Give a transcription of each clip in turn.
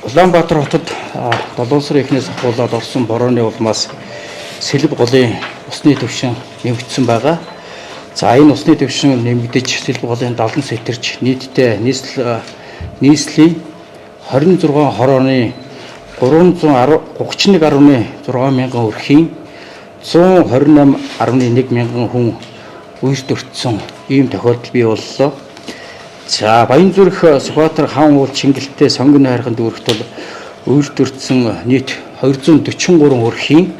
Улаанбаатар хотод 7 сарын 1-ээс ахуулаад орсон борооны улмаас сэлб голын усны түвшин нэмэгдсэн байгаа. За энэ усны түвшин нэмэгдэж сэлб голын 70 сэтэрч нийтдээ нийслэлийн 26 хорооны 331.6 мянган өрхийн 128.1 мянган хүн үйлдвэртсэн ийм тохиолдол бий боллоо. За Баянзүрх Сүхбаатар хаан уул Чингэлтэй сонгон хайрхан дүүрэгт бол үйлдвэртсэн нийт 243 өрхийн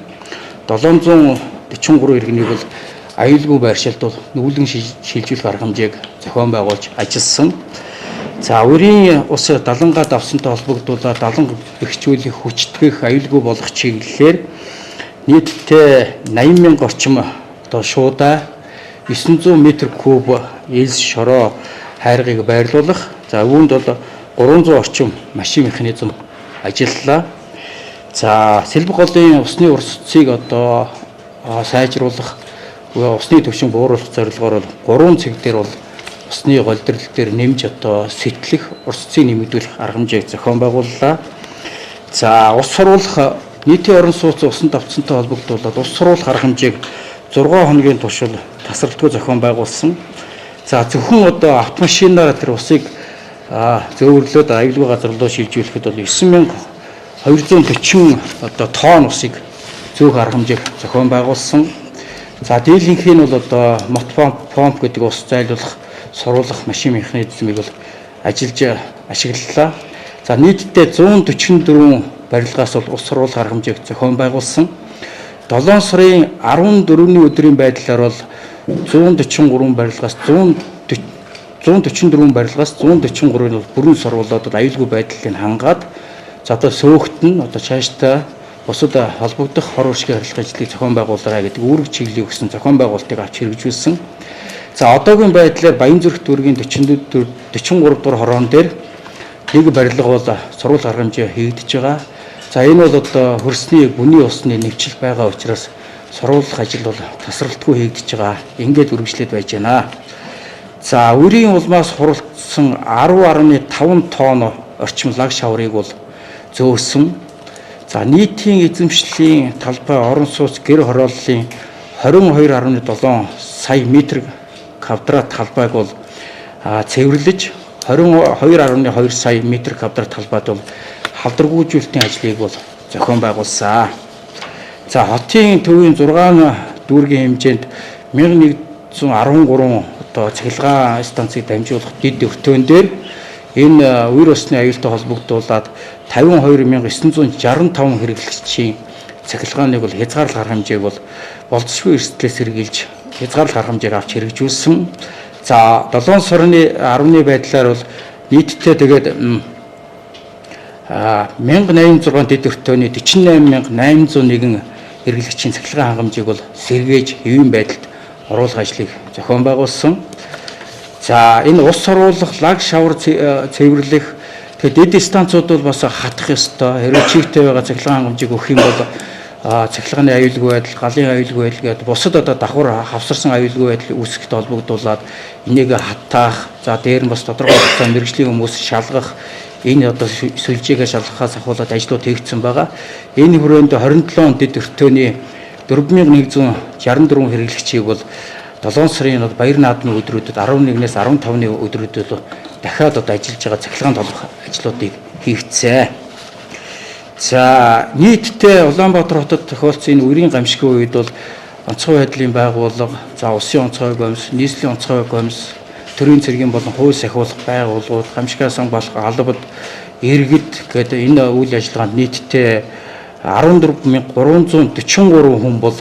743 иргэнийг бол аюулгүй байршилд бол нүүлгэн шилжүүлэх арга хэмжээг зохион байгуулж ажилласан. За өрийн ус далангад авсантай холбогдуулаад далан бэхжүүлэх хүчтгэх аюулгүй болох чиглэлээр нийтдээ 80 мянга орчим шуудаа 900 м3 элс шороо хайргыг байрлуулах. За үүнд бол 300 орчим машин механизм ажиллалаа. За сэлб голын усны урсцыг сайжруулах, усны түвшин бууруулах зорилгоор 3 цэг дээр бол усны голдрол дээр нэмж сэтлэх, урсцыг нэмэгдүүлэх арга хэмжээг зохион байгууллаа. За ус суруулах нийтийн орон сууц усанд давтсантай холбогдуулаад ус суруулах арга хэмжээг 6 хоногийн туршид тасралтгүй зохион байгуулсан. За зөвхөн автомашинаар тэр усыг зөөвөрлөөд аюулгүй газар руу шилжүүлэхэд бол 9240 тонн усыг зөөх арга хэмжээг зохион байгуулсан. За дийлэнх нь бол мот помп гэдэг ус зайлуулах, суруулах машин механизмыг бол ажиллаж ашиглалаа. За нийтдээ 144 барилгаас бол ус суруулах арга хэмжээг зохион байгуулсан. 7 сарын 14-ний өдрийн байдлаар бол 143 барилгаас 144 барилгаас 143-ыг бол бүрэн сурвалжаад аюулгүй байдлыг хангаад сөөхт нь цаашдаа бусад холбогдох хор уршгийн харилцаа ажлыг зохион байгуулаарай гэдэг үүрэг чиглэлийг өгсөн зохион байгуулалтыг авч хэрэгжүүлсэн. За одоогийн байдлаар Баянзүрх дүүргийн 43 дугаар хороон дээр нэг барилга бол сурвалж арга хэмжээ хийгдэж байгаа. За энэ бол хөрсний бүний усны нэвчил байгаа учраас сурвалжлах ажил бол тасралтгүй хийгдэж байгаа. Ингээд үргэлжлээд байж байна. За өрийн улмаас хуралдсан 10.5 тонн орчим лаг шаврыг бол зөөсөн. За нийтийн эзэмшлийн талбай орон сууц гэр хорооллын 22.7 сая метр квадрат талбайг бол цэвэрлэж 22.2 сая метр квадрат талбайд бол халдваргүйжүүлэлтийн ажлыг бол зохион байгуулсан. За хотын төвийн 6 дүүргийн хэмжээнд 1113 цахилгаан станцыг дамжуулах дэд өртөөн дээр энэ үер усны аюултай холбогдуулаад 52965 хэрэглэгчийн цахилгааныг бол хязгаарлах арга хэмжээг бол болцсогүй эрсдлээс сэргийлж хязгаарлах арга хэмжээг авч хэрэгжүүлсэн. За 7 сарын 10-ны байдлаар бол нийтдээ тэгээд 1086 дэд өртөөний 48801 хэрэглэгчийн цахилгаан хангамжийг бол сэргээж хэвийн байдалд оруулах ажлыг зохион байгуулсан. За энэ ус суруулах, лаг шавар цэвэрлэх тэгээд дэд станцууд бол бас хатах ёстой. Хэрвээ чигтэй байгаа цахилгаан хангамжийг өгөх юм бол цахилгааны аюулгүй байдал, галын аюулгүй байдал гэдэг бусад давхар хавсарсан аюулгүй байдал үүсгэхтэй холбогдуулаад энийг хатаах, за дээр нь бас тодорхой хугацаанд мэргэжлийн хүмүүс шалгах, энэ сүлжээгээ шалгахаас ахуулаад ажлууд хийгдсэн байгаа. Энэ хүрээнд 27 дэд өртөөний 4164 хэрэглэгчийг бол 7 сарын баяр наадмын өдрүүдэд 11-ээс 15-ны өдрүүдэд дахиад ажиллаж байгаа цахилгаан толгох ажлуудыг хийгдсэн. За нийтдээ Улаанбаатар хотод тохиолдсон энэ үрийн гамшигын үед бол онцгой байдлын байгууллага, за усын онцгой гомс, нийслэлийн онцгой гомс, төрийн цэргийн болон хууль сахиулах байгууллагууд, гамшигаас болох албад, иргэд гэдэг энэ үйл ажиллагаанд нийтдээ 14343 хүн бол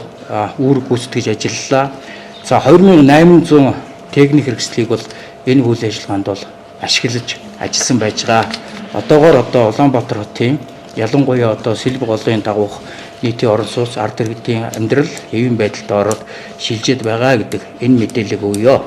үүрэг гүйцэтгэж ажиллалаа. За 2800 техник хэрэгслийг бол энэ үйл ажиллагаанд бол ашиглаж ажилласан байж байгаа. Одоогоор Улаанбаатар хотын ялангуяа сэлб голын дагуух нийтийн орон сууц, ард иргэдийн амьдрал хэвийн байдалд ороод шилжээд байгаа гэдэг энэ мэдээлэл өгье.